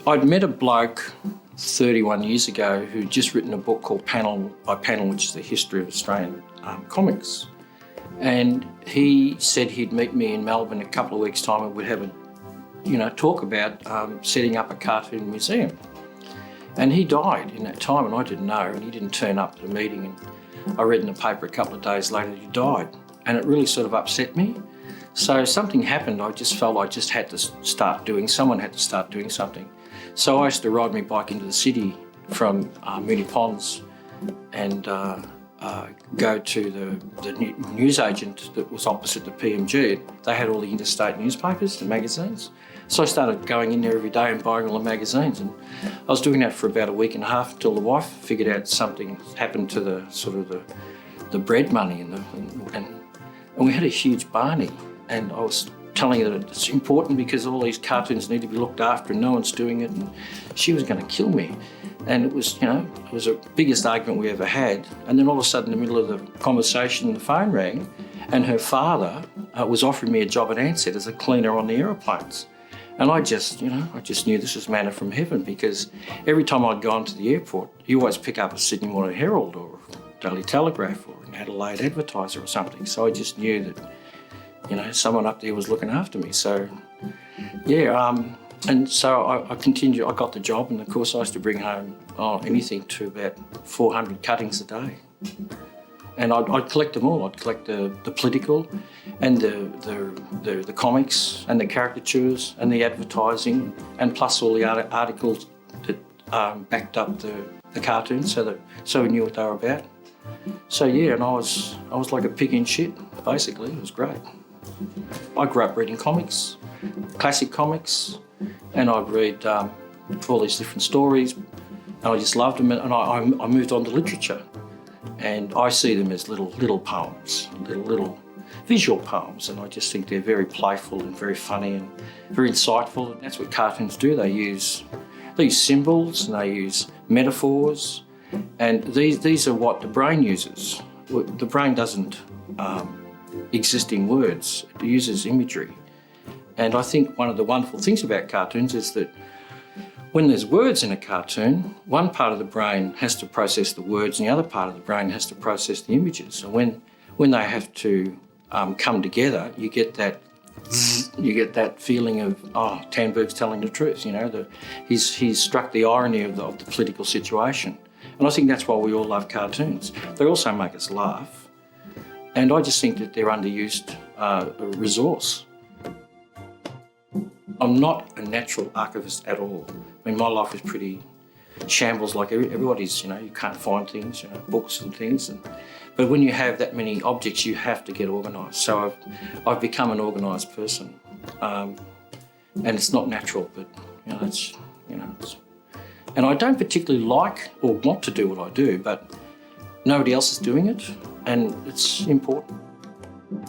I'd met a bloke 31 years ago who'd just written a book called Panel by Panel, which is the history of Australian comics. And he said he'd meet me in Melbourne in a couple of weeks' time and we'd have a talk about setting up a cartoon museum. And he died in that time and I didn't know, and he didn't turn up at the meeting, and I read in the paper a couple of days later that he died. And it really sort of upset me. So something happened. I just felt I just had to someone had to start doing something. So I used to ride my bike into the city from Moonee Ponds and go to the newsagent that was opposite the PMG. They had all the interstate newspapers and magazines. So I started going in there every day and buying all the magazines, and I was doing that for about a week and a half until the wife figured out something happened to the bread money and we had a huge Barney, and I was telling her that it's important because all these cartoons need to be looked after and no one's doing it, and she was going to kill me. And it was the biggest argument we ever had. And then all of a sudden, in the middle of the conversation, the phone rang, and her father was offering me a job at Ansett as a cleaner on the aeroplanes. And I just knew this was manna from heaven, because every time I'd gone to the airport, you always pick up a Sydney Morning Herald or Daily Telegraph or an Adelaide Advertiser or something. So I just knew that, someone up there was looking after me. So, and so I continued. I got the job, and of course I used to bring home anything to about 400 cuttings a day. And I'd collect them all. I'd collect the political and the comics and the caricatures and the advertising, and plus all the articles that backed up the cartoons, so we knew what they were about. So and I was like a pig in shit, basically. It was great. I grew up reading comics, classic comics, and I'd read all these different stories, and I just loved them. And I moved on to literature. And I see them as little poems, little visual poems, and I just think they're very playful and very funny and very insightful. And that's what cartoons do. They use symbols and they use metaphors, and these are what the brain uses. The brain doesn't exist in words; it uses imagery. And I think one of the wonderful things about cartoons is that when there's words in a cartoon, one part of the brain has to process the words and the other part of the brain has to process the images. So when they have to come together, you get that feeling of, Tandberg's telling the truth. He's struck the irony of the political situation. And I think that's why we all love cartoons. They also make us laugh. And I just think that they're underused resource. I'm not a natural archivist at all. I mean, my life is pretty shambles like everybody's, you can't find things, books and things. But when you have that many objects, you have to get organised. So I've become an organised person. And it's not natural, but, and I don't particularly like or want to do what I do, but nobody else is doing it, and it's important.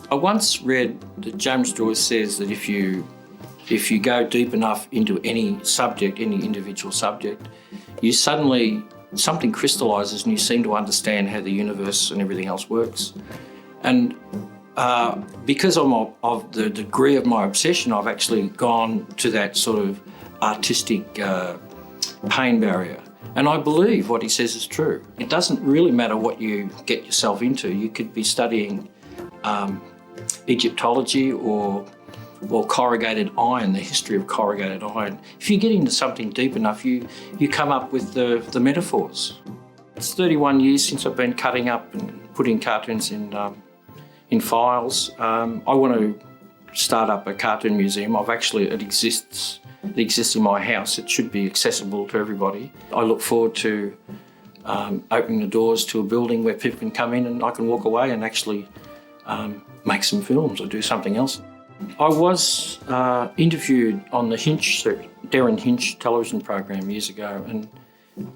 I once read that James Joyce says that if you go deep enough into any subject, any individual subject, you suddenly, something crystallises and you seem to understand how the universe and everything else works. And because of the degree of my obsession, I've actually gone to that sort of artistic pain barrier. And I believe what he says is true. It doesn't really matter what you get yourself into. You could be studying Egyptology or corrugated iron, the history of corrugated iron. If you get into something deep enough, you come up with the metaphors. It's 31 years since I've been cutting up and putting cartoons in files. I want to start up a cartoon museum. It exists in my house. It should be accessible to everybody. I look forward to opening the doors to a building where people can come in and I can walk away and actually make some films or do something else. I was interviewed on the Darren Hinch television program years ago, and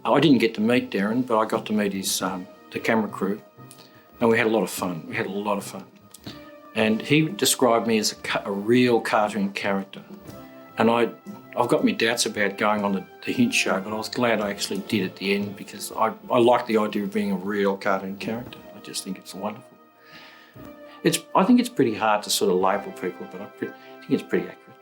I didn't get to meet Darren, but I got to meet the camera crew, and we had a lot of fun. And he described me as a real cartoon character, and I've got my doubts about going on the Hinch show, but I was glad I actually did at the end, because I like the idea of being a real cartoon character. I just think it's wonderful. I think it's pretty hard to sort of label people, but I think it's pretty accurate.